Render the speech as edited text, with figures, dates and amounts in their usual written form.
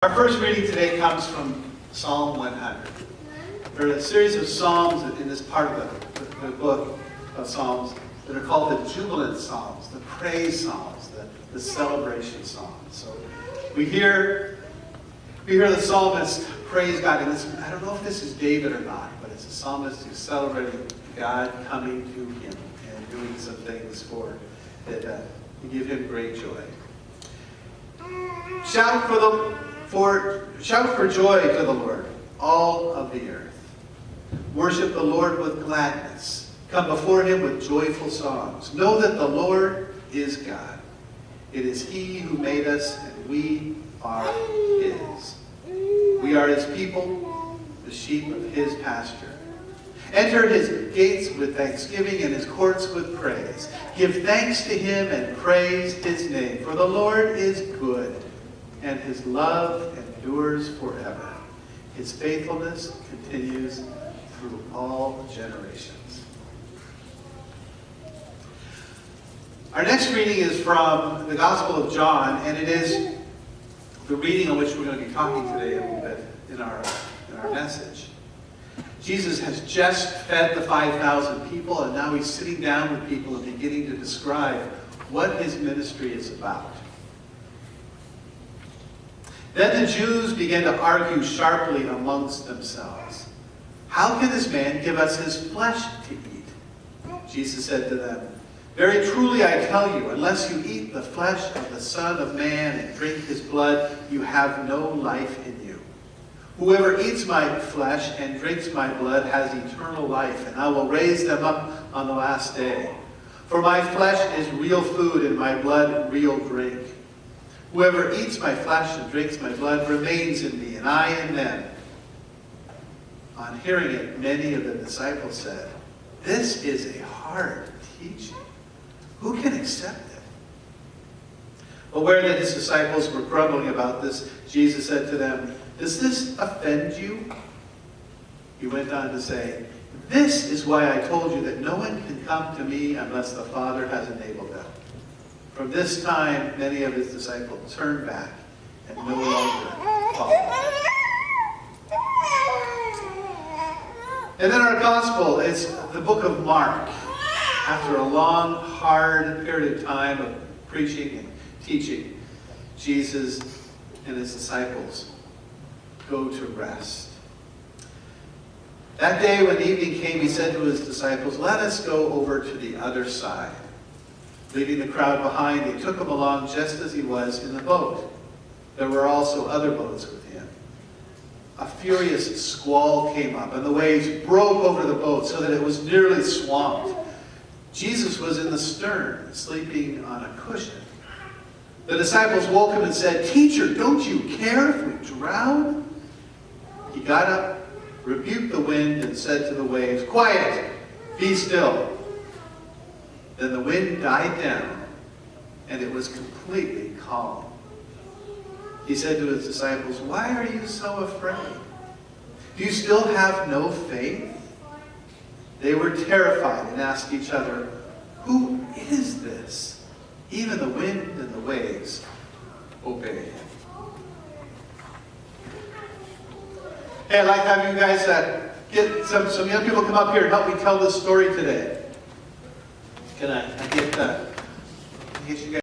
Our first reading today comes from Psalm 100. There are a series of psalms in this part of the book of Psalms that are called the jubilant psalms, the praise psalms, the celebration psalms. So we hear the psalmist praise God, and I don't know if this is David or not, but it's a psalmist who's celebrating God coming to him and doing some things that give him great joy. Shout for joy to the Lord, all of the earth. Worship the Lord with gladness. Come before him with joyful songs. Know that the Lord is God. It is he who made us, and we are his. We are his people, the sheep of his pasture. Enter his gates with thanksgiving and his courts with praise. Give thanks to him and praise his name. For the Lord is good, and his love endures forever. His faithfulness continues through all generations. Our next reading is from the Gospel of John, and it is the reading on which we're going to be talking today a little bit in our message. Jesus has just fed the 5,000 people, and now he's sitting down with people and beginning to describe what his ministry is about. Then the Jews began to argue sharply amongst themselves. How can this man give us his flesh to eat? Jesus said to them, very truly I tell you, unless you eat the flesh of the Son of Man and drink his blood, you have no life in you. Whoever eats my flesh and drinks my blood has eternal life, and I will raise them up on the last day. For my flesh is real food and my blood real drink. Whoever eats my flesh and drinks my blood remains in me, and I in them. On hearing it, many of the disciples said, this is a hard teaching. Who can accept it? Aware that his disciples were grumbling about this, Jesus said to them, does this offend you? He went on to say, this is why I told you that no one can come to me unless the Father has enabled them. From this time, many of his disciples turned back and no longer followed him. And then our gospel is the book of Mark. After a long, hard period of time of preaching and teaching, Jesus and his disciples go to rest. That day when evening came, he said to his disciples, let us go over to the other side. Leaving the crowd behind, he took him along just as he was in the boat. There were also other boats with him. A furious squall came up, and the waves broke over the boat so that it was nearly swamped. Jesus was in the stern, sleeping on a cushion. The disciples woke him and said, teacher, don't you care if we drown? He got up, rebuked the wind, and said to the waves, quiet, be still. Then the wind died down, and it was completely calm. He said to his disciples, why are you so afraid? Do you still have no faith? They were terrified and asked each other, who is this? Even the wind and the waves obey him. Hey, I'd like to have you guys get some young people come up here and help me tell this story today. Can I get you guys?